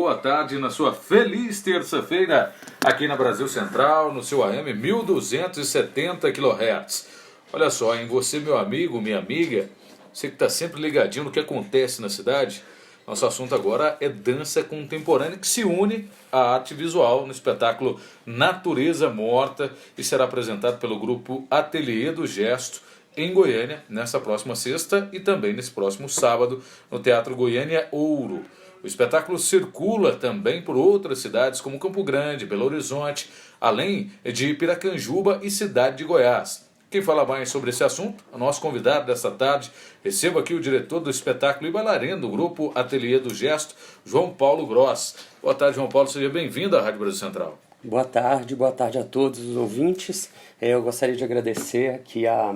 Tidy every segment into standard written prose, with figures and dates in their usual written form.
boa tarde na sua feliz terça-feira aqui na Brasil Central, no seu AM 1270 kHz. Olha só, hein, você, meu amigo, minha amiga, você que está sempre ligadinho no que acontece na cidade, nosso assunto agora é dança contemporânea que se une à arte visual no espetáculo Natureza Morta e será apresentado pelo grupo Ateliê do Gesto em Goiânia, nessa próxima sexta e também nesse próximo sábado, no Teatro Goiânia Ouro. O espetáculo circula também por outras cidades como Campo Grande, Belo Horizonte, além de Piracanjuba e Cidade de Goiás. Quem fala mais sobre esse assunto, o nosso convidado desta tarde, recebo aqui o diretor do espetáculo e bailarino do grupo Ateliê do Gesto, João Paulo Gross. Boa tarde, João Paulo, seja bem-vindo à Rádio Brasil Central. Boa tarde a todos os ouvintes. Eu gostaria de agradecer aqui a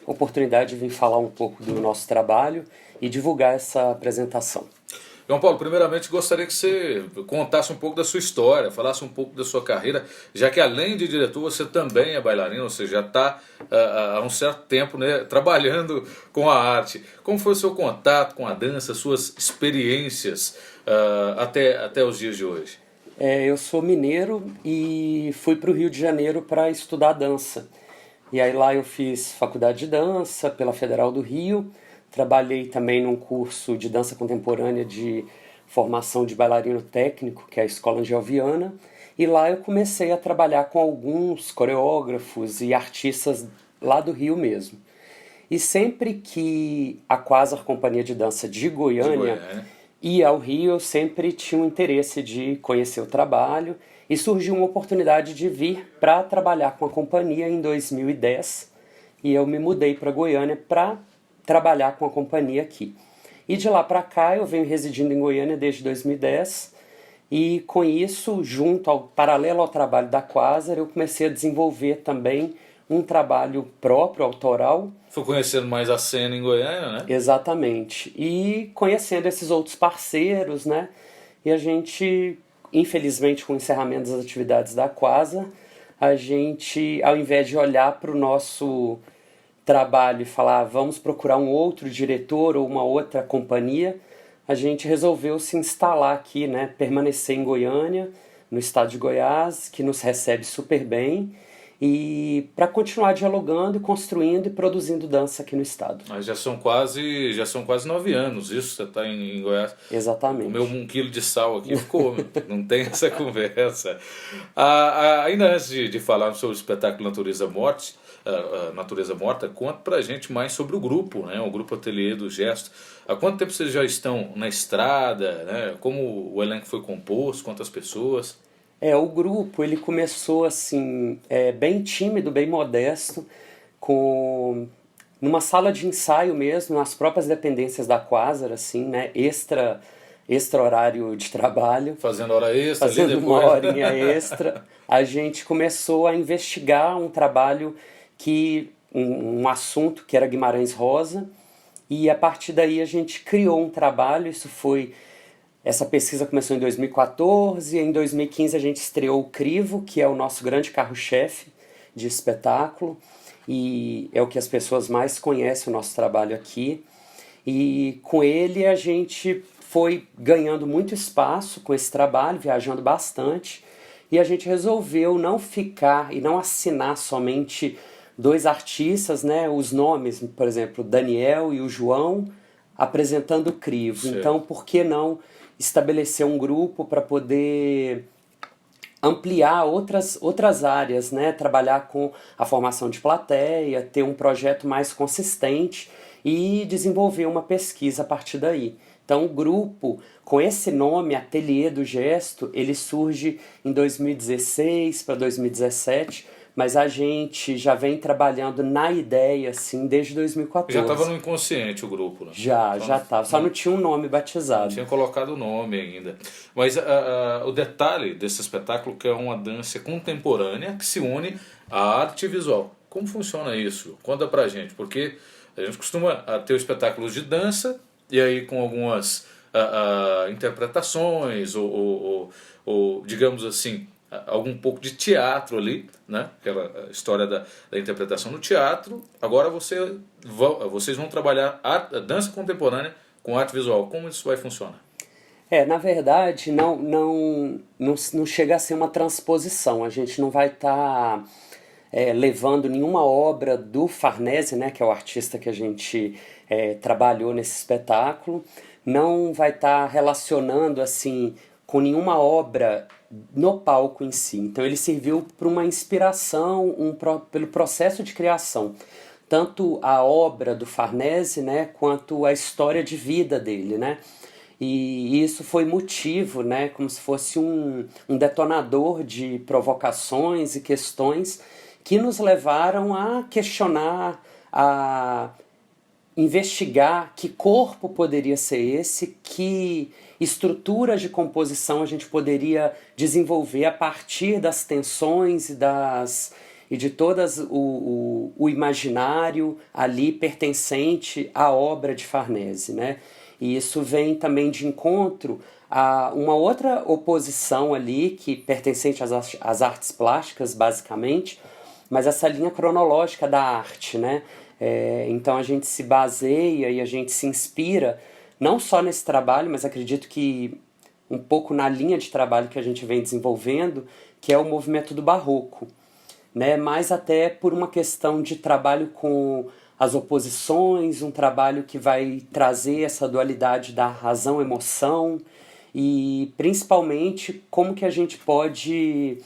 oportunidade de vir falar um pouco do nosso trabalho e divulgar essa apresentação. João Paulo, primeiramente gostaria que você contasse um pouco da sua história, falasse um pouco da sua carreira, já que além de diretor você também é bailarino, ou seja, já está há um certo tempo, né, trabalhando com a arte. Como foi o seu contato com a dança, suas experiências até os dias de hoje? Eu sou mineiro e fui para o Rio de Janeiro para estudar dança. E aí lá eu fiz faculdade de dança pela Federal do Rio, trabalhei também num curso de dança contemporânea de formação de bailarino técnico, que é a Escola Angel Viana, e lá eu comecei a trabalhar com alguns coreógrafos e artistas lá do Rio mesmo. E sempre que a Quasar Companhia de Dança de Goiânia ia ao Rio, eu sempre tinha um interesse de conhecer o trabalho, e surgiu uma oportunidade de vir para trabalhar com a companhia em 2010, e eu me mudei para Goiânia para trabalhar com a companhia aqui. E de lá para cá eu venho residindo em Goiânia desde 2010, e com isso, paralelo ao trabalho da Quasar, eu comecei a desenvolver também um trabalho próprio, autoral. Foi conhecendo mais a cena em Goiânia, né? Exatamente. E conhecendo esses outros parceiros, né? E a gente, infelizmente, com o encerramento das atividades da Quasar, a gente, ao invés de olhar para o nosso trabalho e falar, vamos procurar um outro diretor ou uma outra companhia, a gente resolveu se instalar aqui, né? Permanecer em Goiânia, no estado de Goiás, que nos recebe super bem, e para continuar dialogando, construindo e produzindo dança aqui no estado. Mas já são quase 9 anos isso, você está em Goiás. Exatamente. Comeu 1 quilo de sal aqui, ficou, não tem essa conversa. Ainda antes de falar sobre o espetáculo Natureza Morta, conta pra gente mais sobre o grupo, né? O grupo Ateliê do Gesto. Há quanto tempo vocês já estão na estrada, né? Como o elenco foi composto, quantas pessoas? O grupo ele começou assim, bem tímido, bem modesto, numa sala de ensaio mesmo, nas próprias dependências da Quasar, assim, né, extra horário de trabalho. Fazendo hora extra, fazendo ali depois. Uma horinha extra. A gente começou a investigar um trabalho um assunto que era Guimarães Rosa, e a partir daí a gente criou um trabalho. Essa pesquisa começou em 2014, e em 2015 a gente estreou o Crivo, que é o nosso grande carro-chefe de espetáculo, e é o que as pessoas mais conhecem o nosso trabalho aqui. E com ele a gente foi ganhando muito espaço com esse trabalho, viajando bastante, e a gente resolveu não ficar e não assinar somente 2 artistas, né, os nomes, por exemplo, o Daniel e o João, apresentando o Crivo. Certo. Então, por que não estabelecer um grupo para poder ampliar outras áreas, né? Trabalhar com a formação de plateia, ter um projeto mais consistente e desenvolver uma pesquisa a partir daí. Então o grupo, com esse nome, Ateliê do Gesto, ele surge em 2016 para 2017, mas a gente já vem trabalhando na ideia, assim, desde 2014. Já estava no inconsciente o grupo, né? Já estava. Só não tinha um nome batizado. Não tinha colocado o nome ainda. Mas o detalhe desse espetáculo que é uma dança contemporânea que se une à arte visual. Como funciona isso? Conta pra gente. Porque a gente costuma ter espetáculos de dança e aí com algumas interpretações ou digamos assim, algum pouco de teatro ali, né? Aquela história da interpretação no teatro. Agora vocês vão trabalhar a dança contemporânea com arte visual. Como isso vai funcionar? Na verdade, não chega a ser uma transposição. A gente não vai estar levando nenhuma obra do Farnese, né, que é o artista que a gente trabalhou nesse espetáculo, não vai estar relacionando assim com nenhuma obra no palco em si. Então ele serviu para uma inspiração, pelo processo de criação. Tanto a obra do Farnese, né, quanto a história de vida dele, né? E isso foi motivo, né, como se fosse um detonador de provocações e questões que nos levaram a questionar, a investigar que corpo poderia ser esse, que estruturas de composição a gente poderia desenvolver a partir das tensões e de todas o imaginário ali pertencente à obra de Farnese, né? E isso vem também de encontro a uma outra oposição ali, que pertencente às artes plásticas, basicamente, mas essa linha cronológica da arte, né? Então a gente se baseia e a gente se inspira, não só nesse trabalho, mas acredito que um pouco na linha de trabalho que a gente vem desenvolvendo, que é o movimento do barroco, né? Mas até por uma questão de trabalho com as oposições, um trabalho que vai trazer essa dualidade da razão-emoção e principalmente como que a gente pode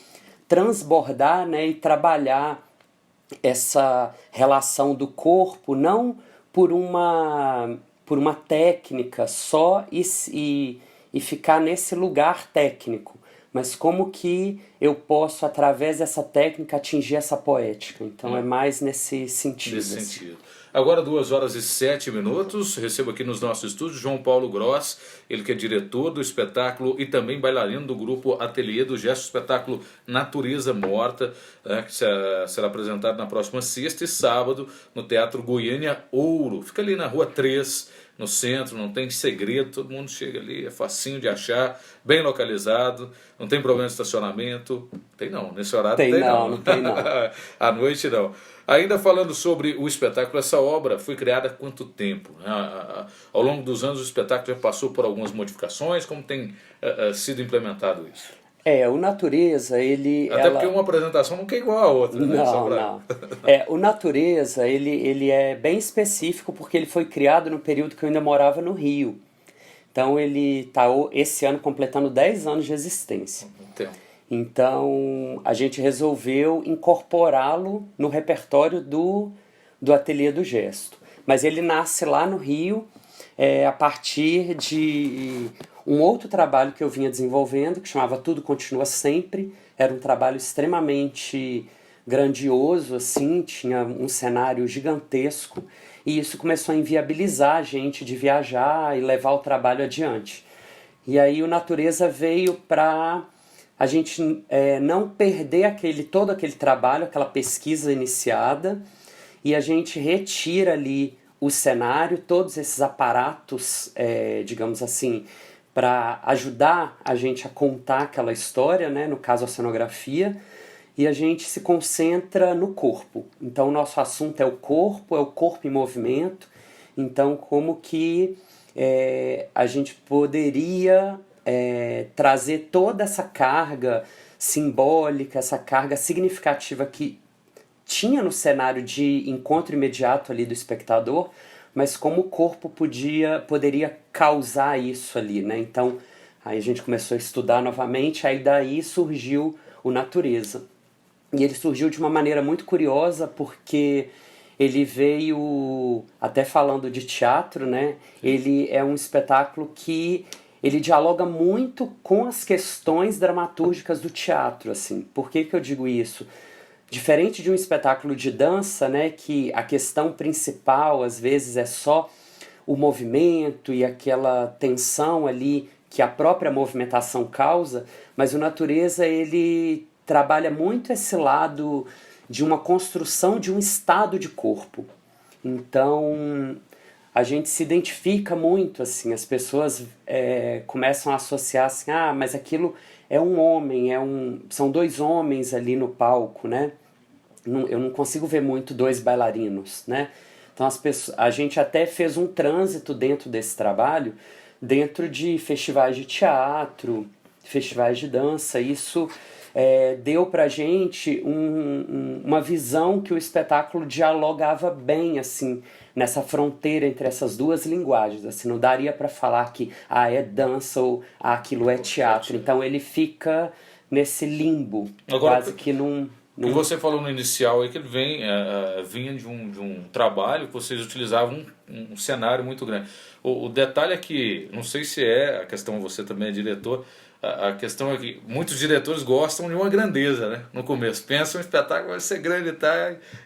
transbordar, né, e trabalhar essa relação do corpo não por uma técnica só e ficar nesse lugar técnico, mas como que eu posso, através dessa técnica, atingir essa poética. Então é mais nesse sentido. Nesse sentido. Agora 2h07, recebo aqui nos nossos estúdios João Paulo Gross, ele que é diretor do espetáculo e também bailarino do grupo Ateliê do Gesto, espetáculo Natureza Morta, né, que será apresentado na próxima sexta e sábado no Teatro Goiânia Ouro. Fica ali na Rua 3, no centro, não tem segredo, todo mundo chega ali, é facinho de achar, bem localizado, não tem problema de estacionamento. Tem não, nesse horário tem não. Não tem não. À noite não. Ainda falando sobre o espetáculo, essa obra foi criada há quanto tempo? Ao longo dos anos o espetáculo já passou por algumas modificações, como tem sido implementado isso? O Natureza, ele... Até porque uma apresentação não é igual a outra, né? Não. O Natureza, ele é bem específico porque ele foi criado no período que eu ainda morava no Rio. Então ele está esse ano completando 10 anos de existência. Então a gente resolveu incorporá-lo no repertório do Ateliê do Gesto. Mas ele nasce lá no Rio a partir de um outro trabalho que eu vinha desenvolvendo, que chamava Tudo Continua Sempre. Era um trabalho extremamente grandioso, assim, tinha um cenário gigantesco, e isso começou a inviabilizar a gente de viajar e levar o trabalho adiante. E aí o Natureza veio para a gente não perder todo aquele trabalho, aquela pesquisa iniciada, e a gente retira ali o cenário, todos esses aparatos, digamos assim, para ajudar a gente a contar aquela história, né? No caso a cenografia, e a gente se concentra no corpo. Então o nosso assunto é o corpo em movimento. Então como que a gente poderia trazer toda essa carga simbólica, essa carga significativa que tinha no cenário de encontro imediato ali do espectador, mas como o corpo poderia causar isso ali, né? Então aí a gente começou a estudar novamente, aí daí surgiu o Natureza. E ele surgiu de uma maneira muito curiosa, porque ele veio, até falando de teatro, né? Ele é um espetáculo que ele dialoga muito com as questões dramatúrgicas do teatro, assim. Por que eu digo isso? Diferente de um espetáculo de dança, né, que a questão principal às vezes é só o movimento e aquela tensão ali que a própria movimentação causa, mas o Natureza ele trabalha muito esse lado de uma construção de um estado de corpo. Então a gente se identifica muito, assim, as pessoas começam a associar assim, mas aquilo é um homem, são dois homens ali no palco, né? Eu não consigo ver muito dois bailarinos, né? Então a gente até fez um trânsito dentro desse trabalho dentro de festivais de teatro, festivais de dança. Isso deu pra gente uma visão que o espetáculo dialogava bem, assim, nessa fronteira entre essas duas linguagens. Assim, não daria para falar que é dança ou aquilo é teatro. Então ele fica nesse limbo, Agora, quase que num... e você falou no inicial aí que ele vinha de um trabalho que vocês utilizavam um cenário muito grande. O detalhe é que, não sei se é a questão, você também é diretor, a questão é que muitos diretores gostam de uma grandeza, né? No começo. Pensam, um espetáculo vai ser grande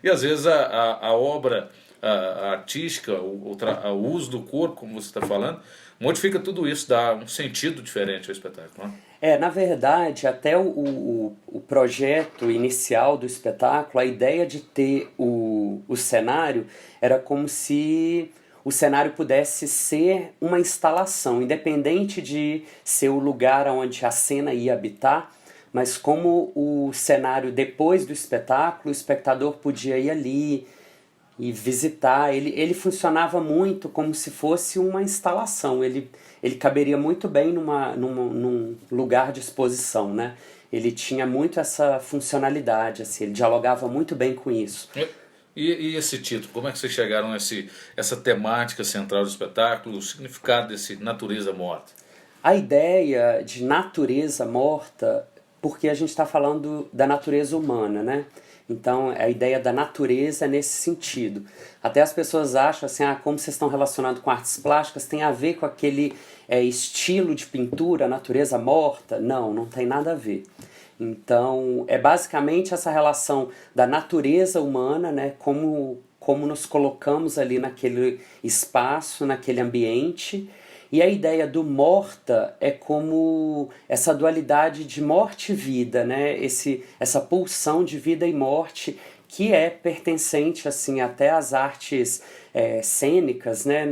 e às vezes a obra a artística, o uso do corpo, como você está falando, modifica tudo isso, dá um sentido diferente ao espetáculo, né? Na verdade, até o projeto inicial do espetáculo, a ideia de ter o cenário era como se o cenário pudesse ser uma instalação, independente de ser o lugar onde a cena ia habitar, mas como o cenário depois do espetáculo, o espectador podia ir ali e visitar. Ele funcionava muito como se fosse uma instalação. Ele caberia muito bem num lugar de exposição, né? Ele tinha muito essa funcionalidade, assim, ele dialogava muito bem com isso. E esse título, como é que vocês chegaram a essa temática central do espetáculo, o significado desse natureza morta? A ideia de natureza morta, porque a gente está falando da natureza humana, né? Então, a ideia da natureza é nesse sentido. Até as pessoas acham assim, como vocês estão relacionados com artes plásticas, tem a ver com aquele estilo de pintura, natureza morta? Não, não tem nada a ver. Então, é basicamente essa relação da natureza humana, né, como nos colocamos ali naquele espaço, naquele ambiente. E a ideia do morta é como essa dualidade de morte e vida, né? Essa pulsão de vida e morte que é pertencente assim, até às artes cênicas, né?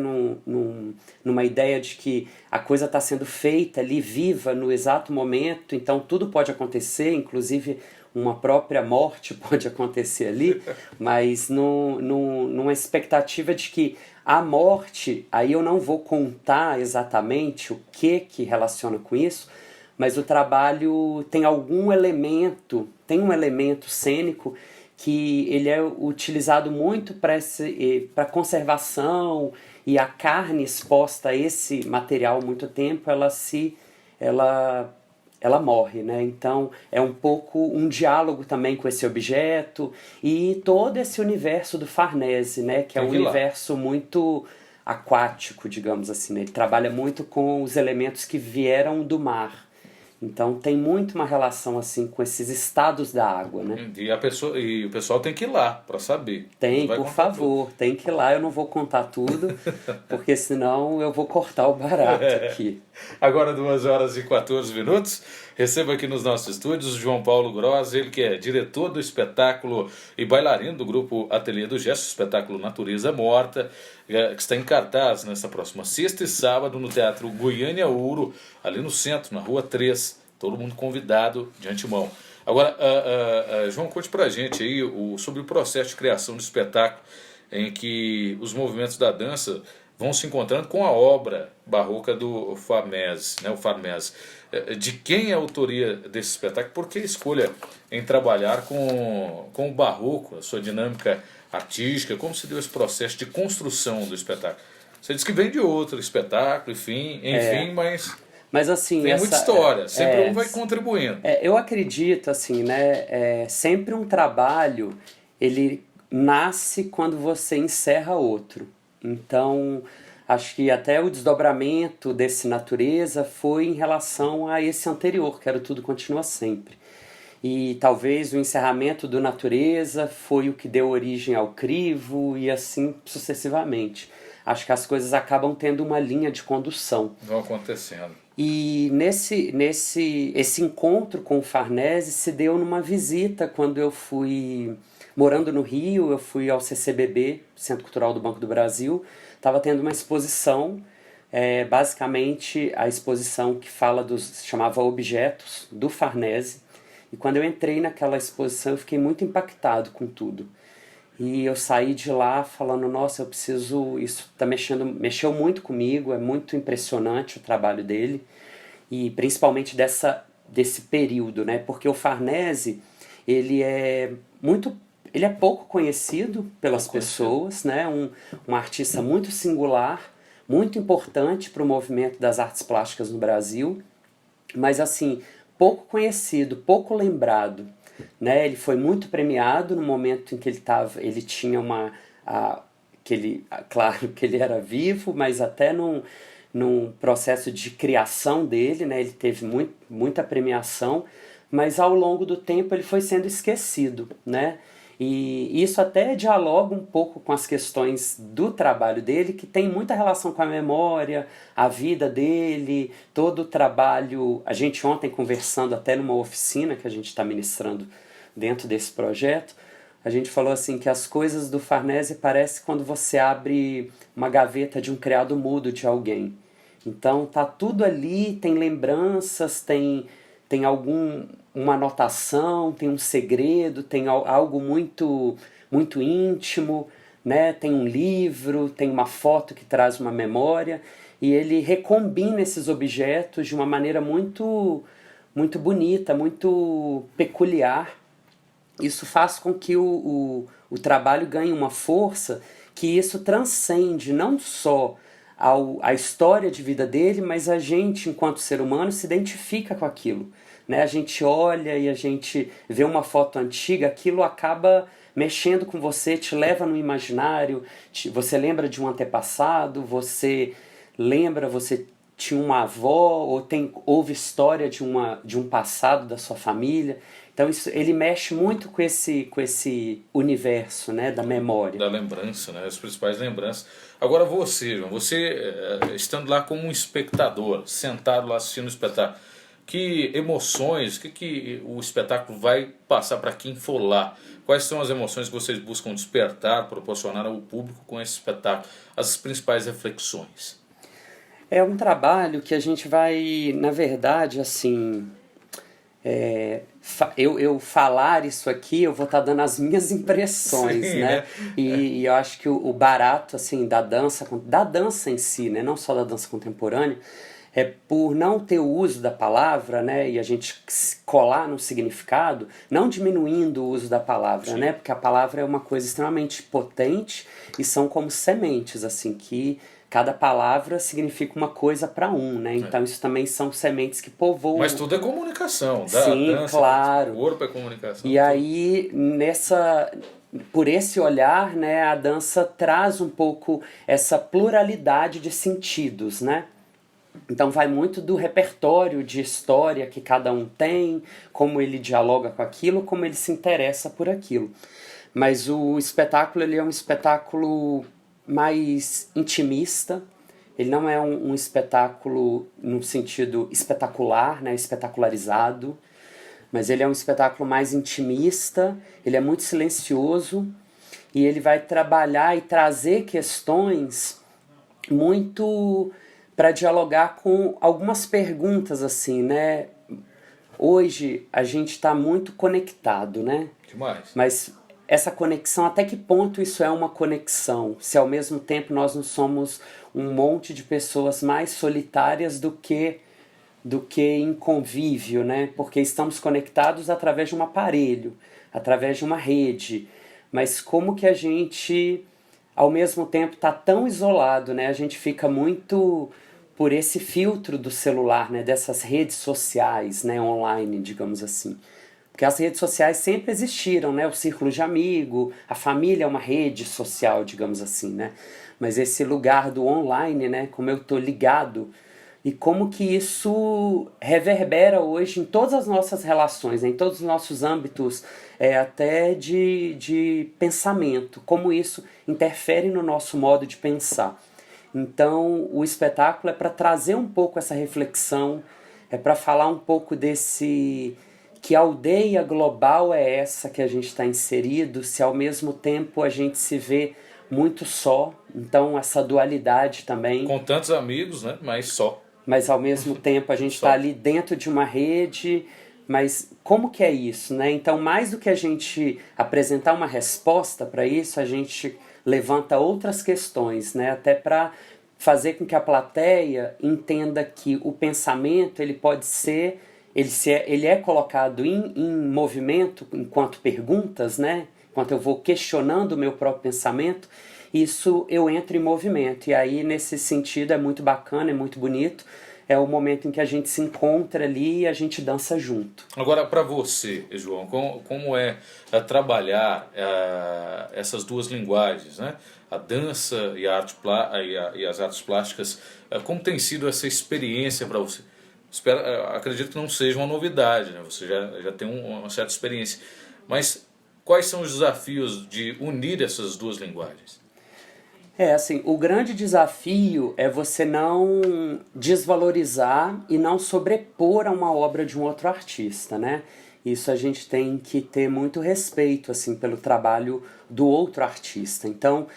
Numa ideia de que a coisa está sendo feita ali, viva, no exato momento, então tudo pode acontecer, inclusive uma própria morte pode acontecer ali, mas numa expectativa de que a morte, aí eu não vou contar exatamente o que relaciona com isso, mas o trabalho tem algum elemento, tem um elemento cênico que ele é utilizado muito para conservação, e a carne exposta a esse material muito tempo, ela morre, né? Então é um pouco um diálogo também com esse objeto e todo esse universo do Farnese, né? Que é um universo muito aquático, digamos assim, né? Ele trabalha muito com os elementos que vieram do mar. Então tem muito uma relação assim com esses estados da água, né? E o pessoal tem que ir lá para saber. Tem, por favor, tudo. Tem que ir lá. Eu não vou contar tudo, porque senão eu vou cortar o barato aqui. Agora 2h14. Recebo aqui nos nossos estúdios o João Paulo Gross, ele que é diretor do espetáculo e bailarino do grupo Ateliê do Gesto, espetáculo Natureza Morta, que está em cartaz nesta próxima sexta e sábado no Teatro Goiânia Ouro, ali no centro, na Rua 3. Todo mundo convidado de antemão. Agora, João, conte pra gente aí sobre o processo de criação do espetáculo, em que os movimentos da dança vão se encontrando com a obra barroca do Farnese, né, o Farnese. De quem é a autoria desse espetáculo? Por que a escolha em trabalhar com o barroco, a sua dinâmica artística? Como se deu esse processo de construção do espetáculo? Você disse que vem de outro espetáculo, enfim, mas assim, tem muita história, sempre um vai contribuindo. Eu acredito, assim, né, sempre um trabalho, ele nasce quando você encerra outro. Então, acho que até o desdobramento desse natureza foi em relação a esse anterior, que era Tudo Continua Sempre. E talvez o encerramento do natureza foi o que deu origem ao crivo e assim sucessivamente. Acho que as coisas acabam tendo uma linha de condução. Vão acontecendo. E esse encontro com o Farnese se deu numa visita quando eu fui morando no Rio, eu fui ao CCBB, Centro Cultural do Banco do Brasil, estava tendo uma exposição, basicamente a exposição que chamava Objetos, do Farnese, e quando eu entrei naquela exposição eu fiquei muito impactado com tudo. E eu saí de lá falando, nossa, eu preciso, isso tá mexeu muito comigo, é muito impressionante o trabalho dele, e principalmente desse período, né? Porque o Farnese, ele é muito, ele é pouco conhecido pelas pessoas, né? Um artista muito singular, muito importante para o movimento das artes plásticas no Brasil, mas assim, pouco conhecido, pouco lembrado, né? Ele foi muito premiado no momento em que ele tinha claro que ele era vivo, mas até num processo de criação dele, né? Ele teve muita premiação, mas ao longo do tempo ele foi sendo esquecido, né? E isso até dialoga um pouco com as questões do trabalho dele, que tem muita relação com a memória, a vida dele, todo o trabalho. A gente ontem conversando até numa oficina que a gente está ministrando dentro desse projeto, a gente falou assim que as coisas do Farnese parecem quando você abre uma gaveta de um criado mudo de alguém. Então tá tudo ali, tem lembranças, tem uma anotação, tem um segredo, tem algo muito íntimo, né? Tem um livro, tem uma foto que traz uma memória, e ele recombina esses objetos de uma maneira muito bonita, muito peculiar. Isso faz com que o trabalho ganhe uma força que isso transcende não só a história de vida dele, mas a gente, enquanto ser humano, se identifica com aquilo. Né? A gente olha e a gente vê uma foto antiga, aquilo acaba mexendo com você, te leva no imaginário, você lembra de um antepassado, você tinha uma avó, ou houve história de um passado da sua família. Então ele mexe muito com esse universo, né, da memória. Da lembrança, né? As principais lembranças. Agora você, João, estando lá como um espectador, sentado lá assistindo o espetáculo, que emoções, que o espetáculo vai passar para quem for lá? Quais são as emoções que vocês buscam despertar, proporcionar ao público com esse espetáculo? As principais reflexões. É um trabalho que a gente vai, na verdade, assim... eu falar isso aqui, eu vou estar dando as minhas impressões, Sim, né? E eu acho que o barato, assim, da dança em si, né? Não só da dança contemporânea, é por não ter o uso da palavra, né? E a gente colar no significado, não diminuindo o uso da palavra, né? Porque a palavra é uma coisa extremamente potente e são como sementes, assim, que cada palavra significa uma coisa para né? Então isso também são sementes que povoam. Mas tudo é comunicação, Sim, dança, claro. o corpo é comunicação. E aí, por esse olhar, né, a dança traz um pouco essa pluralidade de sentidos, né? Então vai muito do repertório de história que cada um tem, como ele dialoga com aquilo, como ele se interessa por aquilo. Mas o espetáculo, ele é um espetáculo mais intimista. Ele não é um espetáculo no sentido espetacular, né, espetacularizado, mas ele é um espetáculo mais intimista, ele é muito silencioso e ele vai trabalhar e trazer questões muito para dialogar com algumas perguntas assim, né? Hoje a gente está muito conectado, né? Demais. Mas essa conexão, até que ponto isso é uma conexão? Se ao mesmo tempo nós não somos um monte de pessoas mais solitárias do que em convívio, né? Porque estamos conectados através de um aparelho, através de uma rede. Mas como que a gente, ao mesmo tempo, está tão isolado, né? A gente fica muito por esse filtro do celular, né? Dessas redes sociais, né? Online, digamos assim. Porque as redes sociais sempre existiram, né? O círculo de amigo, a família é uma rede social, digamos assim, né? Mas esse lugar do online, né? Como eu estou ligado, e como que isso reverbera hoje em todas as nossas relações, né? Em todos os nossos âmbitos, até de pensamento, como isso interfere no nosso modo de pensar. Então, o espetáculo é para trazer um pouco essa reflexão, é para falar um pouco que aldeia global é essa que a gente está inserido, se ao mesmo tempo a gente se vê muito só, então essa dualidade também. Com tantos amigos, né? Mas só. Mas ao mesmo tempo a gente está ali dentro de uma rede, Mas como que é isso, né? Então, mais do que a gente apresentar uma resposta para isso, a gente levanta outras questões, né? Até para fazer com que a plateia entenda que o pensamento ele pode ser, ele é colocado em movimento enquanto perguntas, né? Enquanto eu vou questionando o meu próprio pensamento, isso eu entro em movimento. E aí, nesse sentido, é muito bacana, é muito bonito. É o momento em que a gente se encontra ali e a gente dança junto. Agora, para você, João, como é trabalhar essas duas linguagens, né? A dança e, e as artes plásticas, como tem sido essa experiência para você? Acredito que não seja uma novidade, né? Você já tem uma certa experiência. Mas quais são os desafios de unir essas duas linguagens? Assim, o grande desafio é você não desvalorizar e não sobrepor a uma obra de um outro artista, né? Isso a gente tem que ter muito respeito, assim, pelo trabalho do outro artista. Então,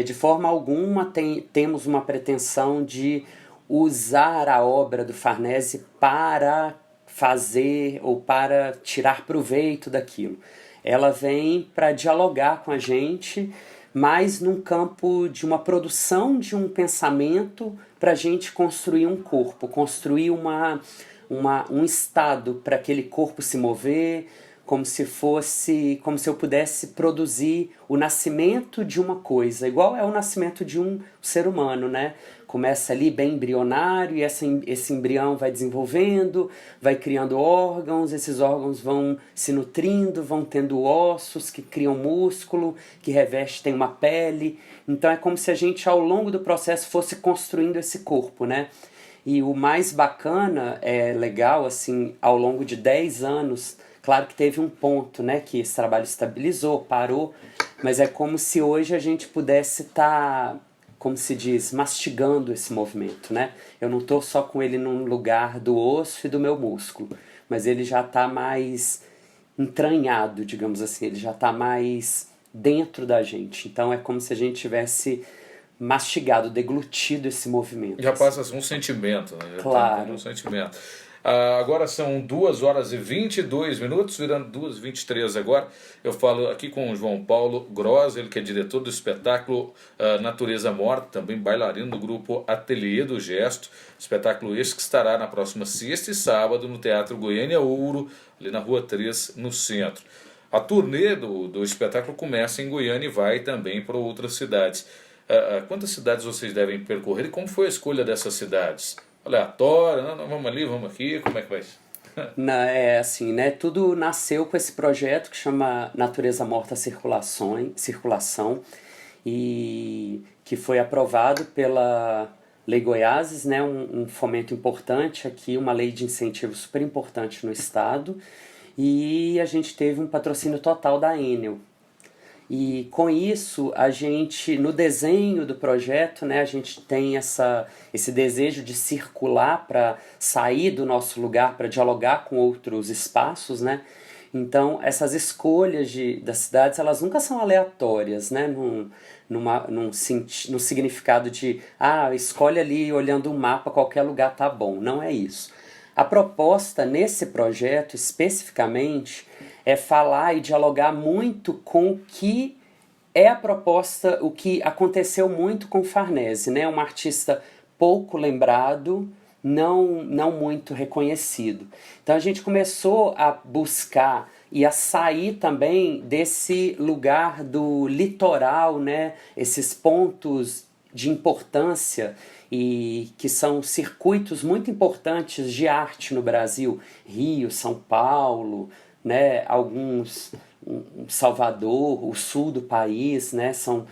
de forma alguma, temos uma pretensão de usar a obra do Farnese para fazer ou para tirar proveito daquilo. Ela vem para dialogar com a gente, mas num campo de uma produção de um pensamento para a gente construir um corpo, construir um estado para aquele corpo se mover, como se eu pudesse produzir o nascimento de uma coisa, igual é o nascimento de um ser humano, né? Começa ali bem embrionário e esse embrião vai desenvolvendo, vai criando órgãos, esses órgãos vão se nutrindo, vão tendo ossos que criam músculo, que revestem uma pele. Então é como se a gente ao longo do processo fosse construindo esse corpo, né? E o mais bacana, legal, assim, ao longo de 10 anos, claro que teve um ponto, né, que esse trabalho estabilizou, parou, mas é como se hoje a gente pudesse estar, como se diz, mastigando esse movimento, né? Eu não estou só com ele num lugar do osso e do meu músculo, mas ele já está mais entranhado, digamos assim, ele já está mais dentro da gente. Então é como se a gente tivesse mastigado, deglutido esse movimento. Já passa um sentimento, né? Já claro. Tá um sentimento. Agora são 2 horas e 22 minutos, virando 2h23 agora. Eu falo aqui com o João Paulo Gross, ele que é diretor do espetáculo Natureza Morta, também bailarino do grupo Ateliê do Gesto. Espetáculo este que estará na próxima sexta e sábado no Teatro Goiânia Ouro, ali na Rua 3, no centro. A turnê do espetáculo começa em Goiânia e vai também para outras cidades. Quantas cidades vocês devem percorrer e como foi a escolha dessas cidades? Aleatória, não, vamos ali, vamos aqui, como é que vai ser? É assim, né? Tudo nasceu com esse projeto que chama Natureza Morta Circulação e que foi aprovado pela Lei Goiás, né? Um fomento importante aqui, uma lei de incentivo super importante no estado, e a gente teve um patrocínio total da Enel. E com isso, a gente, no desenho do projeto, né, a gente tem esse desejo de circular para sair do nosso lugar, para dialogar com outros espaços, né? Então, essas escolhas das cidades, elas nunca são aleatórias, né? No significado de, escolhe ali olhando um mapa, qualquer lugar tá bom. Não é isso. A proposta nesse projeto, especificamente, é falar e dialogar muito com o que é a proposta, o que aconteceu muito com Farnese, né? Um artista pouco lembrado, não muito reconhecido. Então a gente começou a buscar e a sair também desse lugar do litoral, né? Esses pontos de importância e que são circuitos muito importantes de arte no Brasil, Rio, São Paulo, né, alguns Salvador, o sul do país, né, são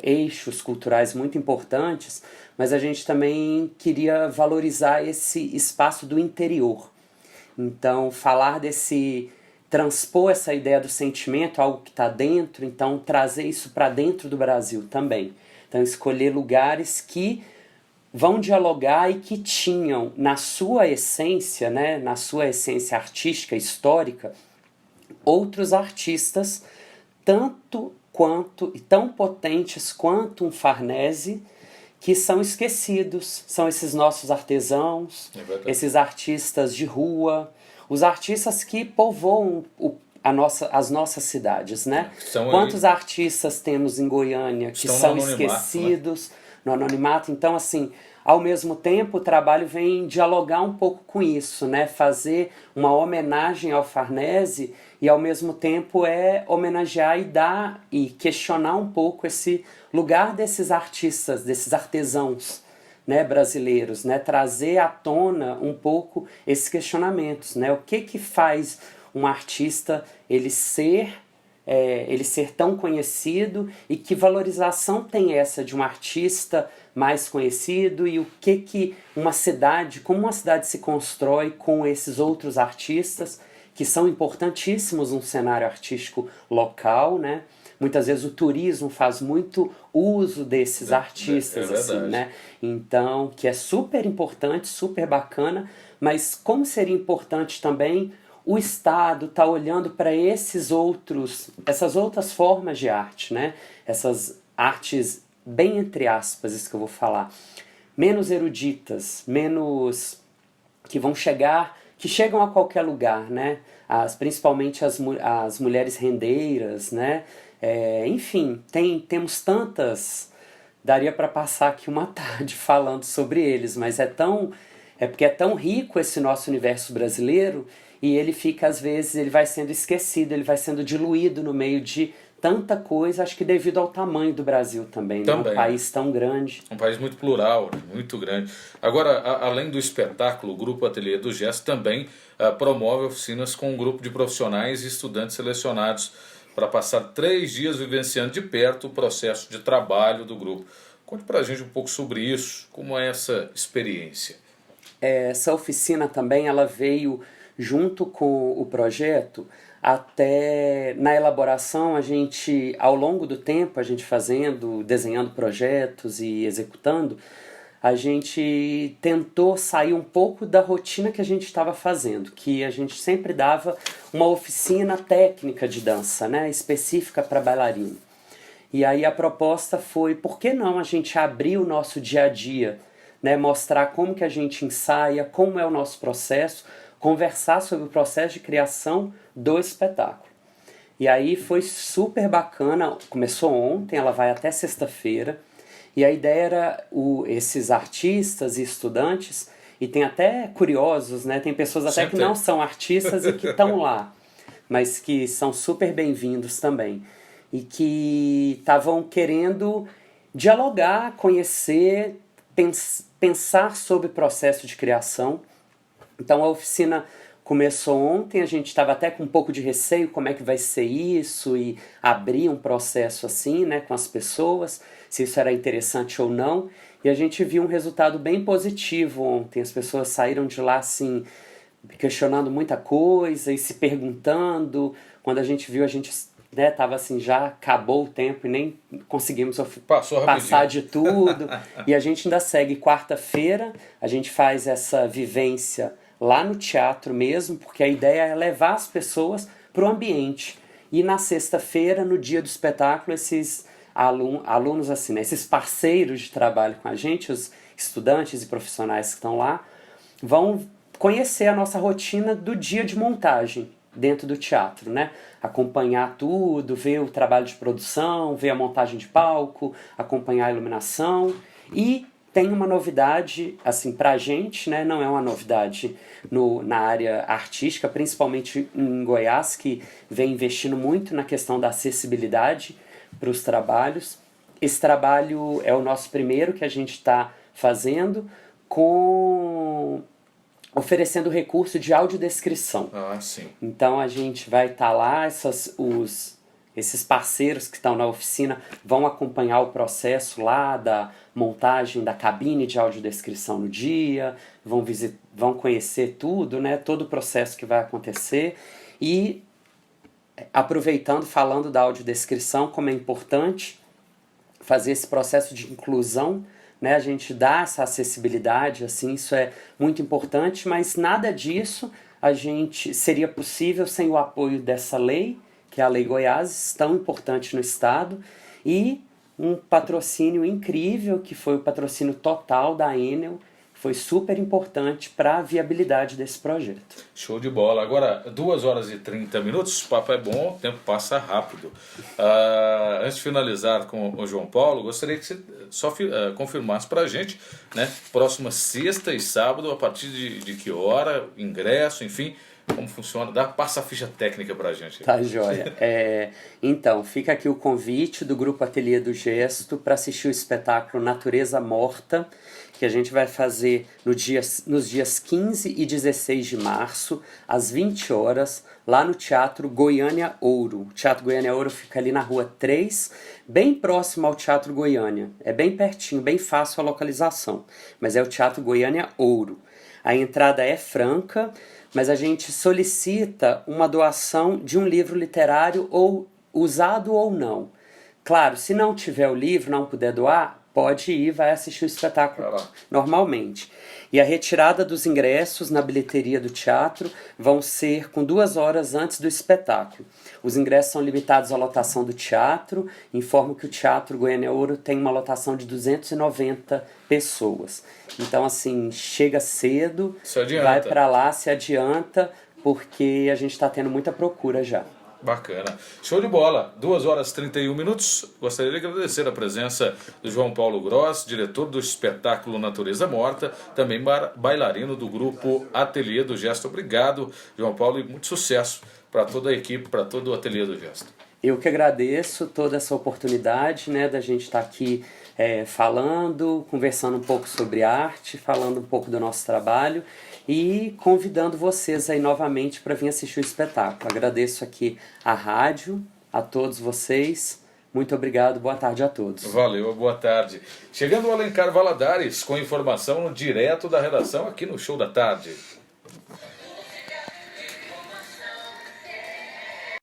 eixos culturais muito importantes, mas a gente também queria valorizar esse espaço do interior. Então, transpor essa ideia do sentimento, algo que está dentro, então trazer isso para dentro do Brasil também. Então, escolher lugares que vão dialogar e que tinham na sua essência, né, na sua essência artística, histórica, outros artistas tanto quanto e tão potentes quanto um Farnese, que são esquecidos. São esses nossos artesãos, esses artistas de rua, os artistas que povoam as nossas cidades, né? Quantos artistas temos em Goiânia que são esquecidos, né? No anonimato? Então, assim, ao mesmo tempo, o trabalho vem dialogar um pouco com isso, né? Fazer uma homenagem ao Farnese e, ao mesmo tempo, homenagear e dar e questionar um pouco esse lugar desses artistas, desses artesãos, né, brasileiros, né? Trazer à tona um pouco esses questionamentos, né? O que faz um artista ele ser tão conhecido e que valorização tem essa de um artista mais conhecido e o que como uma cidade se constrói com esses outros artistas que são importantíssimos no cenário artístico local, né? Muitas vezes o turismo faz muito uso desses artistas, assim, né? Então, que é super importante, super bacana, mas como seria importante também o Estado tá olhando para essas outras formas de arte, né? Essas artes, bem entre aspas, isso que eu vou falar, menos eruditas, menos que chegam a qualquer lugar, né? Principalmente as mulheres rendeiras, né? Enfim, temos tantas, daria para passar aqui uma tarde falando sobre eles, mas porque é tão rico esse nosso universo brasileiro e ele fica, às vezes, ele vai sendo esquecido, ele vai sendo diluído no meio de tanta coisa, acho que devido ao tamanho do Brasil também, né? Um país tão grande. Um país muito plural, muito grande. Agora, além do espetáculo, o Grupo Ateliê do Gesto também promove oficinas com um grupo de profissionais e estudantes selecionados para passar 3 dias vivenciando de perto o processo de trabalho do grupo. Conte para a gente um pouco sobre isso, como é essa experiência. Essa oficina também ela veio junto com o projeto. Até na elaboração, ao longo do tempo, a gente desenhando projetos e executando, a gente tentou sair um pouco da rotina que a gente estava fazendo, que a gente sempre dava uma oficina técnica de dança, né, específica para bailarino. E aí a proposta foi, por que não a gente abrir o nosso dia a dia, né, mostrar como que a gente ensaia, como é o nosso processo, conversar sobre o processo de criação do espetáculo. E aí foi super bacana, começou ontem, ela vai até sexta-feira, e a ideia era esses artistas e estudantes, e tem até curiosos, né? Tem pessoas até que não são artistas e que estão lá, mas que são super bem-vindos também, e que estavam querendo dialogar, conhecer, pensar sobre o processo de criação. Então a oficina começou ontem, a gente estava até com um pouco de receio como é que vai ser isso e abrir um processo assim, né, com as pessoas, se isso era interessante ou não. E a gente viu um resultado bem positivo ontem. As pessoas saíram de lá assim, questionando muita coisa e se perguntando. Quando a gente viu, a gente tava assim, já acabou o tempo e nem conseguimos passar de tudo. E a gente ainda segue quarta-feira, a gente faz essa vivência lá no teatro mesmo, porque a ideia é levar as pessoas para o ambiente. E na sexta-feira, no dia do espetáculo, esses alunos assim, né, esses parceiros de trabalho com a gente, os estudantes e profissionais que estão lá, vão conhecer a nossa rotina do dia de montagem dentro do teatro, né? Acompanhar tudo, ver o trabalho de produção, ver a montagem de palco, acompanhar a iluminação. E tem uma novidade, assim, pra gente, né? Não é uma novidade na área artística, principalmente em Goiás, que vem investindo muito na questão da acessibilidade para os trabalhos. Esse trabalho é o nosso primeiro que a gente está fazendo, oferecendo recurso de audiodescrição. Sim. Então a gente vai estar lá, esses parceiros que estão na oficina vão acompanhar o processo lá da montagem da cabine de audiodescrição no dia, vão conhecer tudo, né, todo o processo que vai acontecer e falando da audiodescrição, como é importante fazer esse processo de inclusão, né, a gente dá essa acessibilidade, assim, isso é muito importante, mas nada disso seria possível sem o apoio dessa lei, que é a Lei Goiás, tão importante no Estado, e um patrocínio incrível, que foi o patrocínio total da Enel, foi super importante para a viabilidade desse projeto. Show de bola. Agora, 2 horas e 30 minutos, o papo é bom, o tempo passa rápido. Antes de finalizar com o João Paulo, gostaria que você só confirmasse para a gente, né? Próxima sexta e sábado, a partir de que hora, ingresso, enfim, como funciona. Passa a ficha técnica para a gente. Tá, joia. Então, fica aqui o convite do Grupo Ateliê do Gesto para assistir o espetáculo Natureza Morta, que a gente vai fazer nos dias 15 e 16 de março, às 20 horas, lá no Teatro Goiânia Ouro. O Teatro Goiânia Ouro fica ali na Rua 3, bem próximo ao Teatro Goiânia. É bem pertinho, bem fácil a localização, mas é o Teatro Goiânia Ouro. A entrada é franca, mas a gente solicita uma doação de um livro literário ou usado ou não. Claro, se não tiver o livro, não puder doar, pode ir, vai assistir o espetáculo normalmente. E a retirada dos ingressos na bilheteria do teatro vão ser com 2 horas antes do espetáculo. Os ingressos são limitados à lotação do teatro. Informo que o Teatro Goiânia Ouro tem uma lotação de 290 pessoas. Então, assim, chega cedo, vai para lá, se adianta, porque a gente está tendo muita procura já. Bacana. Show de bola. 2 horas e 31 minutos. Gostaria de agradecer a presença do João Paulo Gross, diretor do espetáculo Natureza Morta, também bailarino do grupo Ateliê do Gesto. Obrigado, João Paulo, e muito sucesso para toda a equipe, para todo o Ateliê do Gesto. Eu que agradeço toda essa oportunidade, né, da gente estar aqui falando, conversando um pouco sobre arte, falando um pouco do nosso trabalho e convidando vocês aí novamente para vir assistir o espetáculo. Agradeço aqui a rádio, a todos vocês. Muito obrigado, boa tarde a todos. Valeu, boa tarde. Chegando o Alencar Valadares com informação direto da redação aqui no Show da Tarde.